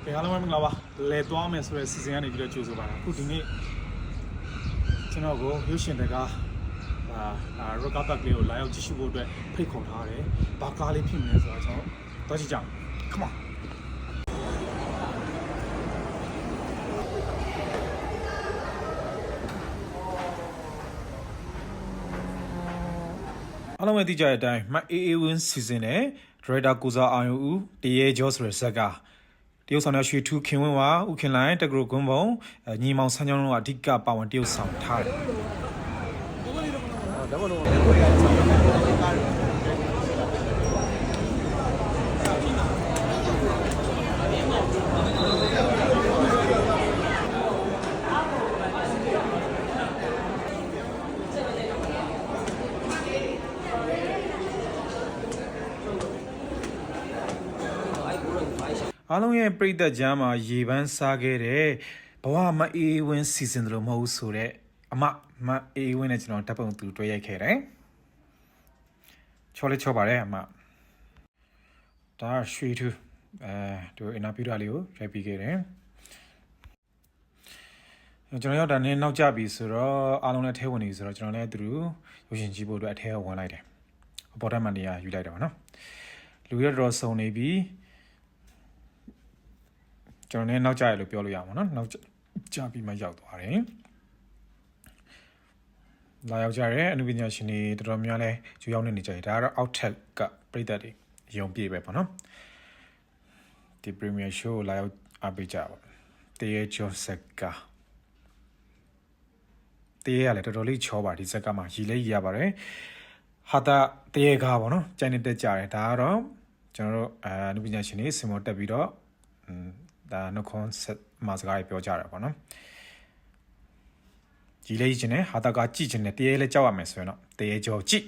ဘယ်အားလုံးမင်္ဂလာပါလဲသွားမယ်ဆိုတဲ့စီစဉ်ကနေပြီးတော့ကြိုဆိုပါတာအခုဒီနေ့ကျွန်တော်ကိုရုပ်ရှင်တကားရော့ကားဘက်ကလေးကိုလာရောက်ကြည့်ရှုဖို့အတွက်ဖိတ်ခေါ်ထားတယ်ဘာကားလေးဖြစ်မလဲဆိုတော့ကျွန်တော်ကြည့်ကြအောင် come on အားလုံးပဲသိကြတဲ့အတိုင်းမအေးအေးဝင်းစီစဉ်တဲ့ Director ကိုစားအောင်ဦးတရေကျော်ဆိုတဲ့ဇက်ကတရုတ်ဆောင်ရွှေထူးခင်ဝင်းဝါဦးခင်လိုင်းတက္ကသိုလ်ကွန်းပုံညီမောင်ဆန်းချောင်းတို့ကအဓိကပါဝင်တရုတ်ဆောင်ထားတယ်အားလုံးရဲ့ပြိသက်ကြားမှာရေပန်းစားခဲ့တဲ့ဘဝမအေးဝင်းစီစဉ်တယ်လို့မဟုတ်ဆိုတဲ့အမအေးဝင်းနဲ့ကျွန်တော်တပ်ပုံသူတွေ့ရိုက်ခဲ့တယ်ချောလေးချောပါတယ်အမဒါရွှေထူးသူအင်တာဗျူးတာလေးကိုရိုက်ပြီးခဲ့တယ်ကျွန်တော်ရောက်တာနဲ့နောက်ကျပြီဆိုတော့အားလုံးလည်းထဲဝင်နေပြီဆိုတော့ကျွန်တော်လည်းသူတို့ရုပ်ရှင်ကြည့်ဖို့အတွက်အထဲဝင်လိုက်တယ်အပေါ်ထပ်မှနေရာယူလိုက်တာပါနော်လူရတော်စုံနေပြီကျွန်တော်လည်းနောက်ကျရလို့ပြောလို့ရမှာနော်နောက်ကျပြီးမှရောက်သွားတယ်လာရောက်ကြတယ်အနုပညာရှင်တွေတော်တော်များလဲယူရောက်နေကြတယ်ဒါကတော့အောက်ထက်ကပြည်သက်တွေရုံပြည့်ပဲပေါ့နော်ဒီ Premier Show လာရောက်အားပေးကြပါတရေကျော်ဆက်ကတရေရလဲတော်တော်လေးချောပါဒီဆက်ကမှရီလေးရပါတယ်ဟာတာတရေကားပေါ့နော်ကြိုင်နေတက်ကြတယ်ဒါကတော့ကျွန်တော်တို့အနုပညာရှင်တွေစင်မောတက်ပြီးတော့ဒါနှုတ်ခွန်းဆက်မှာစကားပြောကြတာပေါ့နော်ကြီးလေးချင်းနဲ့ဟာတာကကြည့်ချင်းနဲ့တရေလေးကြောက်ရမယ်ဆိုရင်တော့တရေကျော်ကြည့်